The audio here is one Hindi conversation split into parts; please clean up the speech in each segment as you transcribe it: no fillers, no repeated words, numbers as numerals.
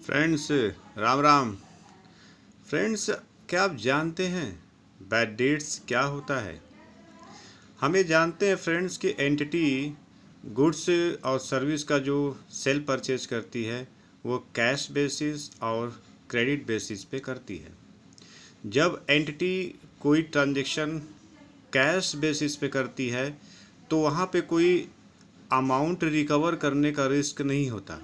फ्रेंड्स, राम राम। फ्रेंड्स, क्या आप जानते हैं बैड डेट्स क्या होता है? हमें जानते हैं फ्रेंड्स कि एंटिटी गुड्स और सर्विस का जो सेल परचेज करती है वो कैश बेसिस और क्रेडिट बेसिस पे करती है। जब एंटिटी कोई ट्रांजैक्शन कैश बेसिस पे करती है तो वहाँ पे कोई अमाउंट रिकवर करने का रिस्क नहीं होता,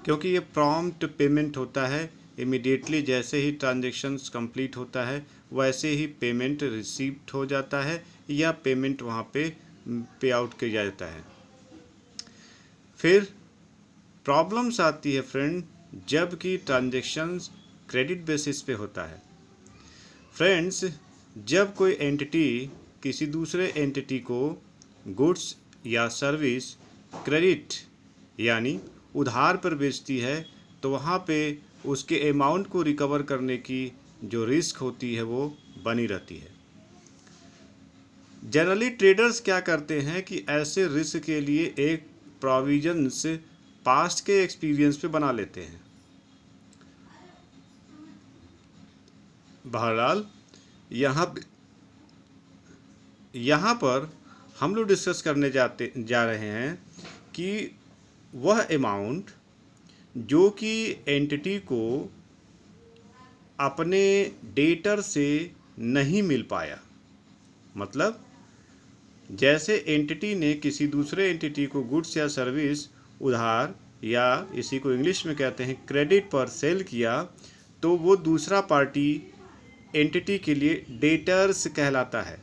क्योंकि ये प्रॉम्प्ट पेमेंट होता है। इमिडिएटली जैसे ही ट्रांजैक्शंस कंप्लीट होता है वैसे ही पेमेंट रिसीव्ड हो जाता है या पेमेंट वहाँ पे पे आउट किया जाता है। फिर प्रॉब्लम्स आती है फ्रेंड जबकि ट्रांजैक्शंस क्रेडिट बेसिस पे होता है। फ्रेंड्स, जब कोई एंटिटी किसी दूसरे एंटिटी को गुड्स या सर्विस क्रेडिट यानी उधार पर बेचती है तो वहाँ पे उसके अमाउंट को रिकवर करने की जो रिस्क होती है वो बनी रहती है। जनरली ट्रेडर्स क्या करते हैं कि ऐसे रिस्क के लिए एक प्रोविजंस पास्ट के एक्सपीरियंस पे बना लेते हैं। बहरहाल यहाँ पर हम लोग डिस्कस करने जा रहे हैं कि वह अमाउंट जो कि एंटिटी को अपने डेटर से नहीं मिल पाया, मतलब जैसे एंटिटी ने किसी दूसरे एंटिटी को गुड्स या सर्विस उधार या इसी को इंग्लिश में कहते हैं क्रेडिट पर सेल किया, तो वो दूसरा पार्टी एंटिटी के लिए डेटर्स कहलाता है।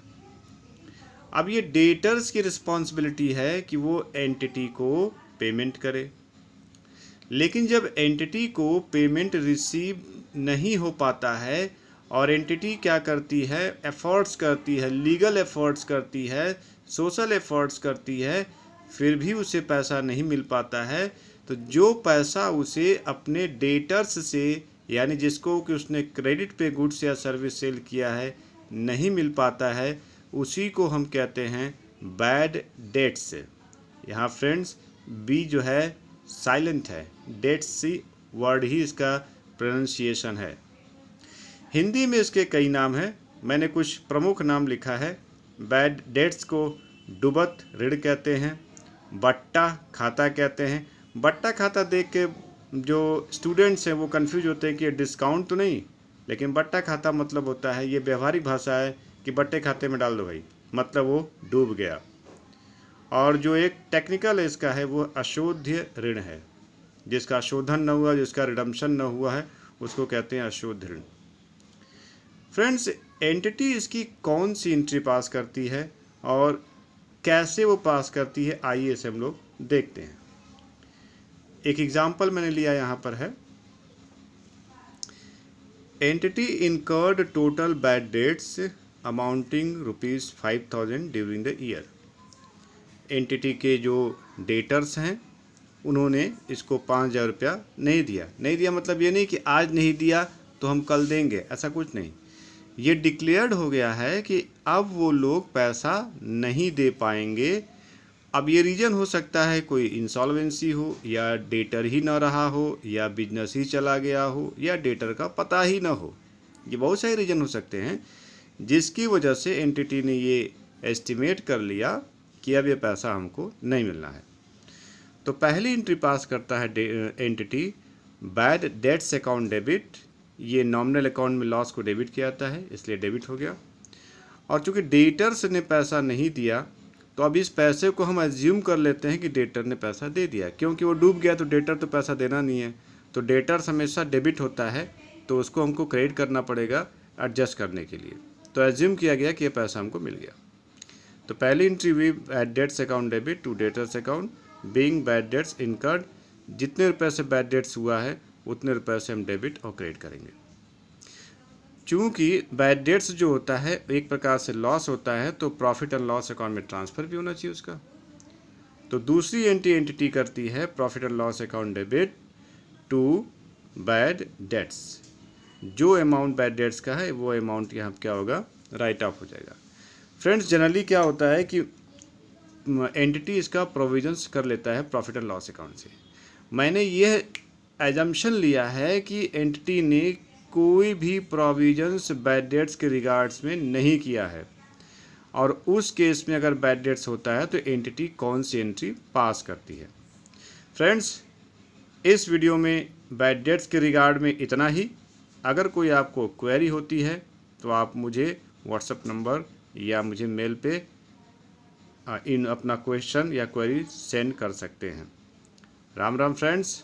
अब ये डेटर्स की रिस्पॉन्सिबिलिटी है कि वो एंटिटी को पेमेंट करे, लेकिन जब एंटिटी को पेमेंट रिसीव नहीं हो पाता है और एंटिटी क्या करती है, एफर्ट्स करती है, लीगल एफर्ट्स करती है, सोशल एफर्ट्स करती है, फिर भी उसे पैसा नहीं मिल पाता है, तो जो पैसा उसे अपने डेटर्स से यानी जिसको कि उसने क्रेडिट पे गुड्स या सर्विस सेल किया है नहीं मिल पाता है, उसी को हम कहते हैं बैड डेट्स। यहाँ फ्रेंड्स बी जो है साइलेंट है, डेट्स सी वर्ड ही इसका प्रोनाउंसिएशन है। हिंदी में इसके कई नाम हैं, मैंने कुछ प्रमुख नाम लिखा है। बैड डेट्स को डूबत ऋण कहते हैं, बट्टा खाता कहते हैं। बट्टा खाता देख के जो स्टूडेंट्स हैं वो कंफ्यूज होते हैं कि ये डिस्काउंट तो नहीं, लेकिन बट्टा खाता मतलब होता है, ये व्यवहारिक भाषा है कि बट्टे खाते में डाल दो भाई, मतलब वो डूब गया। और जो एक टेक्निकल है इसका है वो अशोध्य ऋण है, जिसका शोधन न हुआ, जिसका रिडम्पशन न हुआ है, उसको कहते हैं अशोध्य ऋण। फ्रेंड्स, एंटिटी इसकी कौन सी एंट्री पास करती है और कैसे वो पास करती है, आइए इसे हम लोग देखते हैं। एक एग्जाम्पल मैंने लिया यहाँ पर है, entity incurred total bad debts amounting ₹5,000 during the year. Entity के जो डेटर्स हैं उन्होंने इसको 5,000 रुपया नहीं दिया मतलब ये नहीं कि आज नहीं दिया तो हम कल देंगे, ऐसा कुछ नहीं। ये डिक्लेयर्ड हो गया है कि अब वो लोग पैसा नहीं दे पाएंगे। अब ये रीज़न हो सकता है कोई इंसॉल्वेंसी हो, या डेटर ही ना रहा हो, या बिजनेस ही चला गया हो, या डेटर का पता ही ना हो। ये बहुत सारे रीज़न हो सकते हैं जिसकी वजह से एंटिटी ने ये एस्टिमेट कर लिया कि अब ये पैसा हमको नहीं मिलना है। तो पहली एंट्री पास करता है entity bad debts account debit. ये नॉमिनल अकाउंट में लॉस को डेबिट किया जाता है, इसलिए डेबिट हो गया। और चूंकि डेटर्स ने पैसा नहीं दिया तो अब इस पैसे को हम एज्यूम कर लेते हैं कि डेटर ने पैसा दे दिया, क्योंकि वो डूब गया तो डेटर तो पैसा देना नहीं है। तो डेटर्स हमेशा डेबिट होता है, तो उसको हमको क्रेडिट करना पड़ेगा एडजस्ट करने के लिए। तो एज्यूम किया गया कि ये पैसा हमको मिल गया। तो पहली एंट्री हुई bad debts account debit to debtors account being bad debts incurred. जितने रुपए से बैड डेट्स हुआ है उतने रुपए से हम डेबिट और क्रेडिट करेंगे। चूँकि बैड डेट्स जो होता है एक प्रकार से लॉस होता है, तो प्रॉफिट एंड लॉस अकाउंट में ट्रांसफ़र भी होना चाहिए उसका। तो दूसरी एंटिटी करती है profit and loss account debit to bad debts. जो अमाउंट बैड डेट्स का है वो अमाउंट यहाँ क्या होगा, राइट ऑफ हो जाएगा। फ्रेंड्स, जनरली क्या होता है कि एंटिटी इसका प्रोविजंस कर लेता है प्रॉफिट एंड लॉस अकाउंट से। मैंने यह एजम्पशन लिया है कि एंटिटी ने कोई भी प्रोविजंस बैड डेट्स के रिगार्ड्स में नहीं किया है, और उस केस में अगर बैड डेट्स होता है तो एंटिटी कौन सी एंट्री पास करती है। फ्रेंड्स, इस वीडियो में बैड डेट्स के रिगार्ड में इतना ही। अगर कोई आपको क्वेरी होती है तो आप मुझे व्हाट्सएप नंबर या मुझे मेल पे इन अपना क्वेश्चन या क्वेरी सेंड कर सकते हैं। राम राम फ्रेंड्स।